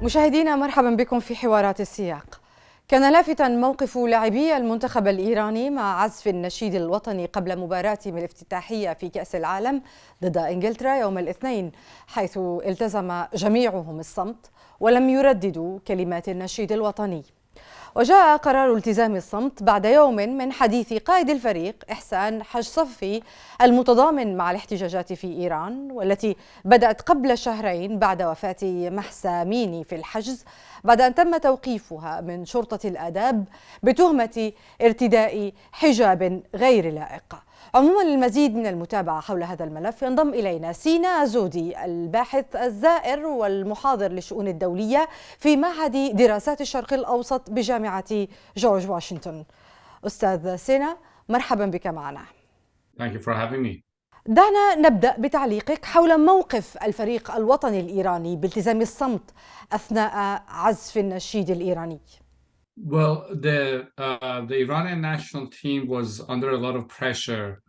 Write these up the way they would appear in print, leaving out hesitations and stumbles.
مشاهدينا مرحبا بكم في حوارات السياق. كان لافتا موقف لاعبي المنتخب الإيراني مع عزف النشيد الوطني قبل مباراتهم الافتتاحية في كأس العالم ضد إنجلترا يوم الاثنين، حيث التزم جميعهم الصمت ولم يرددوا كلمات النشيد الوطني. وجاء قرار التزام الصمت بعد يوم من حديث قائد الفريق إحسان حج صفي المتضامن مع الاحتجاجات في إيران، والتي بدأت قبل شهرين بعد وفاة محسا ميني في الحجز، بعد أن تم توقيفها من شرطة الآداب بتهمة ارتداء حجاب غير لائق. عموما للمزيد من المتابعة حول هذا الملف ينضم إلينا سينا ازودي، الباحث الزائر والمحاضر للشؤون الدولية في معهد دراسات الشرق الأوسط بجامعة جورج واشنطن. أستاذ سينا، مرحبا بك معنا. Thank you for having me. دعنا نبدأ بتعليقك حول موقف الفريق الوطني الإيراني بالتزام الصمت أثناء عزف النشيد الإيراني. Well, the Iranian national team was under a lot of pressure,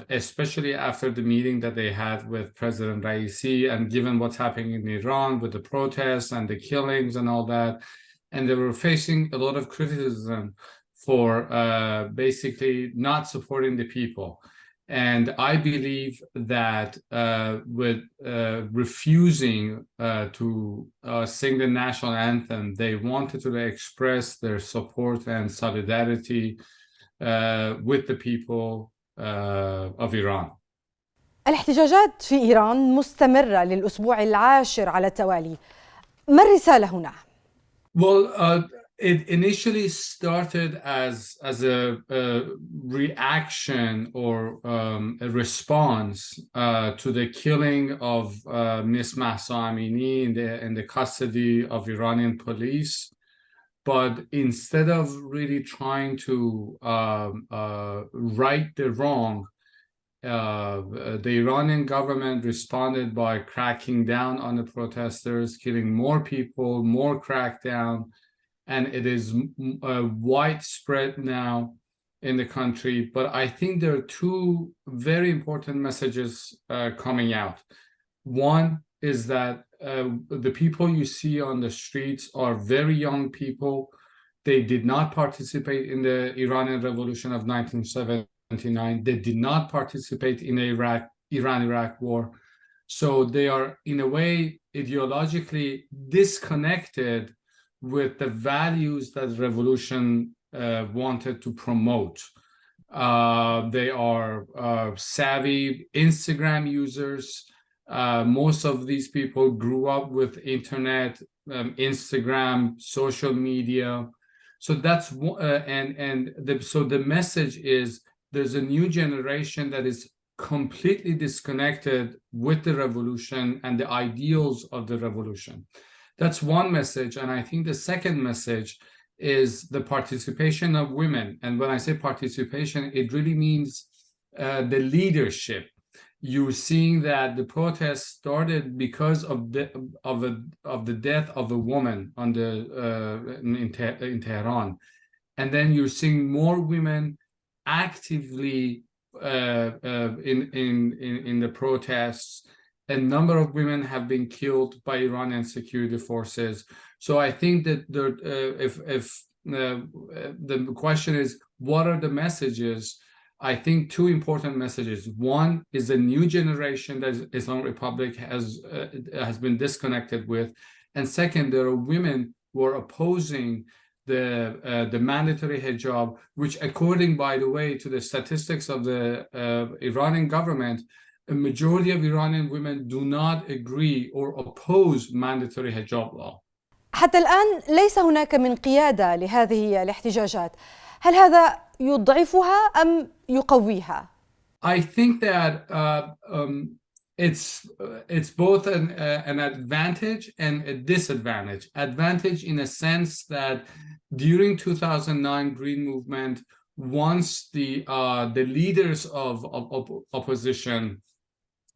especially after the meeting that they had with President Raisi, and given what's happening in Iran with the protests and the killings and all that, and they were facing a lot of criticism for basically not supporting the people. And I believe that with refusing to sing the national anthem, they wanted to express their support and solidarity with the people of Iran. الاحتجاجات في إيران مستمرة للأسبوع العاشر على التوالي. ما الرسالة هنا؟ Well, it initially started as a reaction or a response to the killing of Miss Mahsa Amini in the custody of Iranian police. But instead of really trying to right the wrong, the Iranian government responded by cracking down on the protesters, killing more people, more crackdown. And it is widespread now in the country. But I think there are two very important messages coming out. One is that the people you see on the streets are very young people. They did not participate in the Iranian Revolution of 1979. They did not participate in the Iran-Iraq war. So they are, in a way, ideologically disconnected with the values that the revolution wanted to promote. They are savvy Instagram users. Most of these people grew up with internet, Instagram, social media. So that's so the message is there's a new generation that is completely disconnected with the revolution and the ideals of the revolution. That's one message. And I think the second message is the participation of women. And when I say participation, it really means the leadership. You're seeing that the protest started because of the death of a woman in Tehran. And then you're seeing more women actively in the protests. A number of women have been killed by Iranian security forces. So I think that if the question is, what are the messages? I think two important messages. One is the new generation that Islamic Republic has been disconnected with. And second, there are women who are opposing the mandatory hijab, which according, by the way, to the statistics of the Iranian government, a majority of Iranian women do not agree or oppose mandatory hijab law. حتى الآن ليس هناك من قيادة لهذه الاحتجاجات. هل هذا يضعفها أم يقويها؟ I think that it's both an advantage and a disadvantage. Advantage in a sense that during 2009 Green Movement, once the leaders of opposition,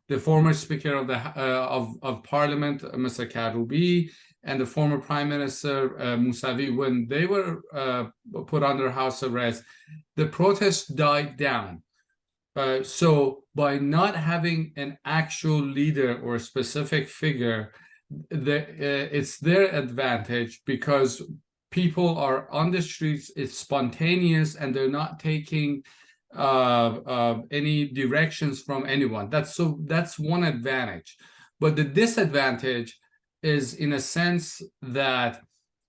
the former Speaker of Parliament, Mr. Karoubi, and the former Prime Minister Mousavi, when they were put under house arrest, the protests died down. So by not having an actual leader or a specific figure, it's their advantage because people are on the streets, it's spontaneous, and they're not taking any directions from anyone. That's one advantage. But the disadvantage is in a sense that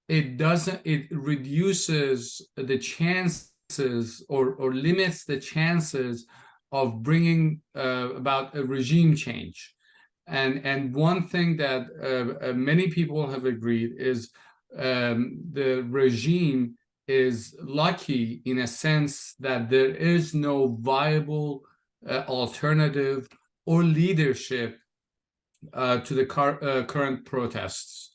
it reduces the chances or limits the chances of bringing about a regime change. And one thing that many people have agreed is the regime is lucky in a sense that there is no viable alternative or leadership to the current protests.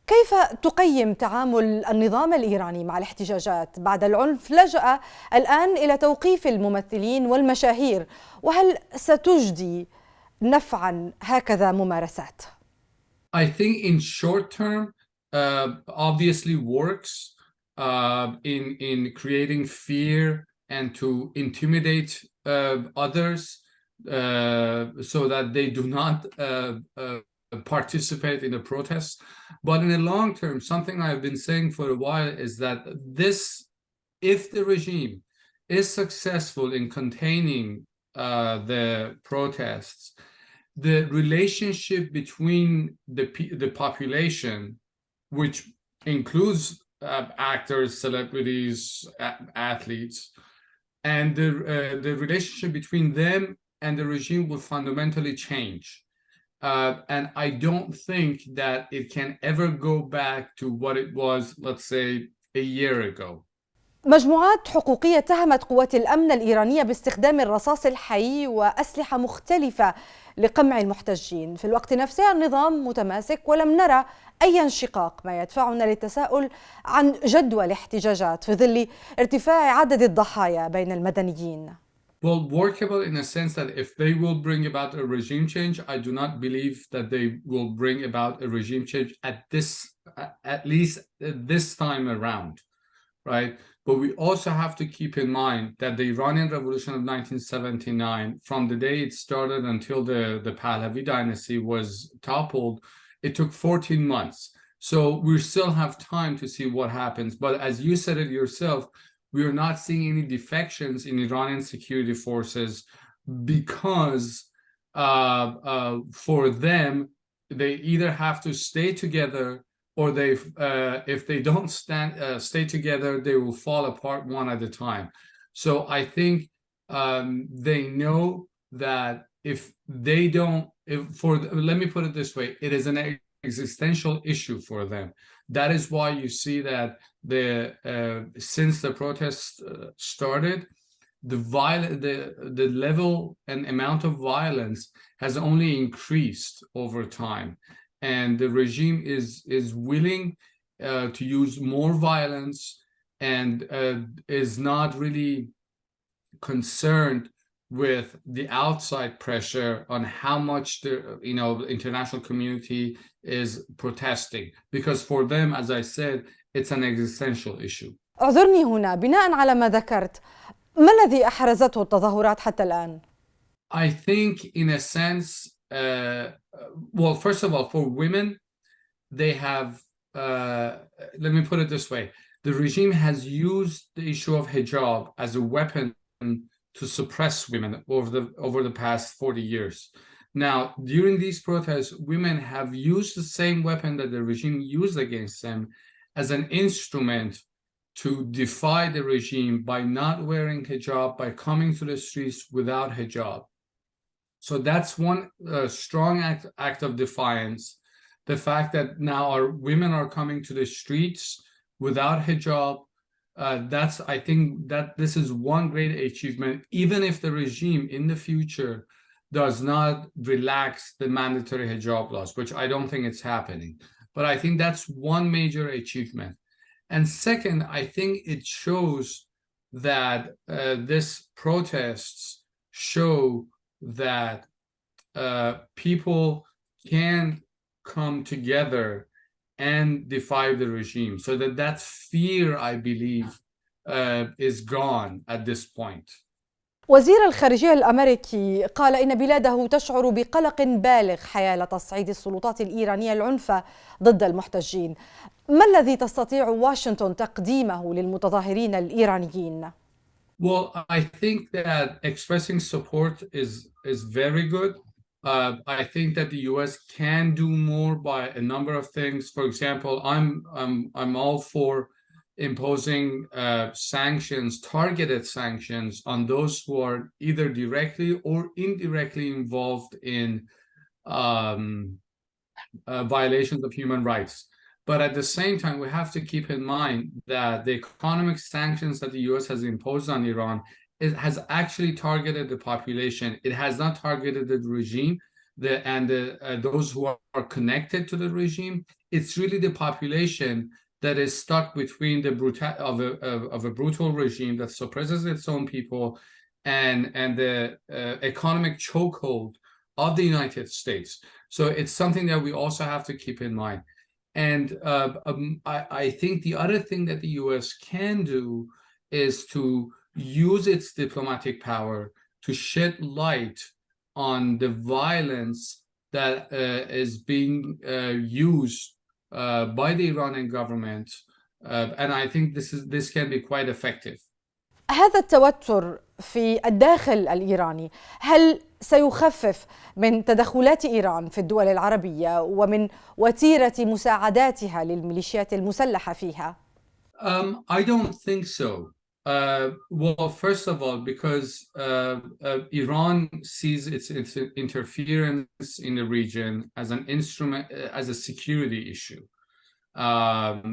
كيف تقيم تعامل النظام الإيراني مع الاحتجاجات بعد العنف لجأ الآن إلى توقيف الممثلين والمشاهير، وهل ستجدي نفعا هكذا ممارسات؟ I think in short term obviously works in creating fear and to intimidate others so that they do not participate in the protests. But in the long term, something I've been saying for a while is that if the regime is successful in containing the protests, the relationship between the population, which includes actors, celebrities, athletes, and the relationship between them and the regime will fundamentally change. And I don't think that it can ever go back to what it was, let's say, a year ago. مجموعات حقوقية اتهمت قوات الأمن الإيرانية باستخدام الرصاص الحي وأسلحة مختلفة لقمع المحتجين. في الوقت نفسه النظام متماسك ولم نرى أي انشقاق، ما يدفعنا للتساؤل عن جدوى الاحتجاجات في ظل ارتفاع عدد الضحايا بين المدنيين. Well, workable in a sense that if they will bring about a regime change, I do not believe that they will bring about a regime change at least this time around, right? But we also have to keep in mind that the Iranian Revolution of 1979, from the day it started until the Pahlavi dynasty was toppled, it took 14 months. So we still have time to see what happens. But as you said it yourself, we are not seeing any defections in Iranian security forces because for them, they either have to stay together or if they don't stay together, they will fall apart one at a time. So I think they know that let me put it this way, it is an existential issue for them. That is why you see that since the protests started, the level and amount of violence has only increased over time. And the regime is willing to use more violence and is not really concerned with the outside pressure on how much the international community is protesting, because for them, as I said, it's an existential issue. اعذرني هنا بناء على ما ذكرت، ما الذي أحرزته التظاهرات حتى الآن؟ I think in a sense, well, first of all, for women, they have, let me put it this way, the regime has used the issue of hijab as a weapon to suppress women over the past 40 years. Now, during these protests, women have used the same weapon that the regime used against them as an instrument to defy the regime by not wearing hijab, by coming to the streets without hijab. So that's one strong act of defiance. The fact that now our women are coming to the streets without hijab, I think that this is one great achievement, even if the regime in the future does not relax the mandatory hijab laws, which I don't think it's happening. But I think that's one major achievement. And second, I think it shows that these protests show that people can come together and defy the regime, so that fear, I believe, is gone at this point. وزير الخارجية الأمريكي قال إن بلاده تشعر بقلق بالغ حيال تصعيد السلطات الإيرانية العنف ضد المحتجين. ما الذي تستطيع واشنطن تقديمه للمتظاهرين الإيرانيين؟ Well, I think that expressing support is very good. I think that the U.S. can do more by a number of things. For example, I'm all for imposing sanctions, targeted sanctions on those who are either directly or indirectly involved in violations of human rights. But at the same time, we have to keep in mind that the economic sanctions that the US has imposed on Iran, it has actually targeted the population. It has not targeted the regime and those who are connected to the regime. It's really the population that is stuck between the of a brutal regime that suppresses its own people and the economic chokehold of the United States. So it's something that we also have to keep in mind. And I think the other thing that the US can do is to use its diplomatic power to shed light on the violence that is being used by the Iranian government. And I think this can be quite effective. هذا التوتر في الداخل الإيراني هل سيخفف من تدخلات إيران في الدول العربية ومن وتيرة مساعداتها للميليشيات المسلحة فيها؟ I don't think so. Well, first of all, because Iran sees its interference in the region as an instrument, as a security issue,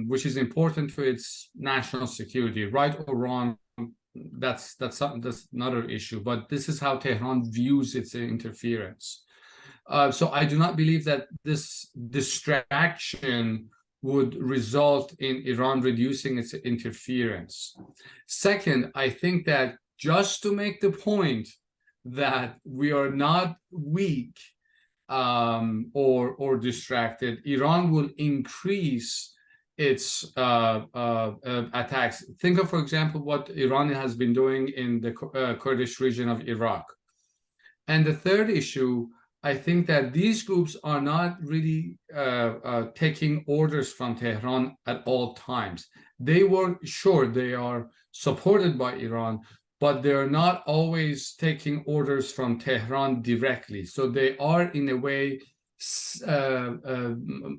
which is important to its national security, right or wrong. That's another issue, but this is how Tehran views its interference. So I do not believe that this distraction would result in Iran reducing its interference. Second, I think that just to make the point that we are not weak or distracted, Iran will increase its attacks. Think of, for example, what Iran has been doing in the Kurdish region of Iraq. And the third issue, I think that these groups are not really taking orders from Tehran at all times. They are supported by Iran, but they're not always taking orders from Tehran directly. So they are, in a way,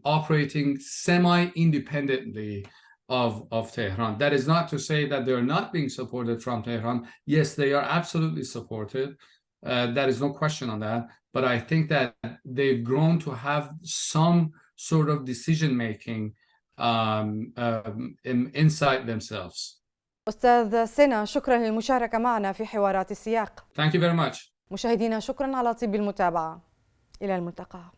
operating semi-independently of Tehran. That is not to say that they're not being supported from Tehran. Yes, they are absolutely supported. There is no question on that. But I think that they've grown to have some sort of decision-making inside themselves. أستاذ سينا، شكرا للمشاركة معنا في حوارات السياق. Thank you very much. مشاهدينا، شكرا على طيب المتابعة. إلى الملتقى.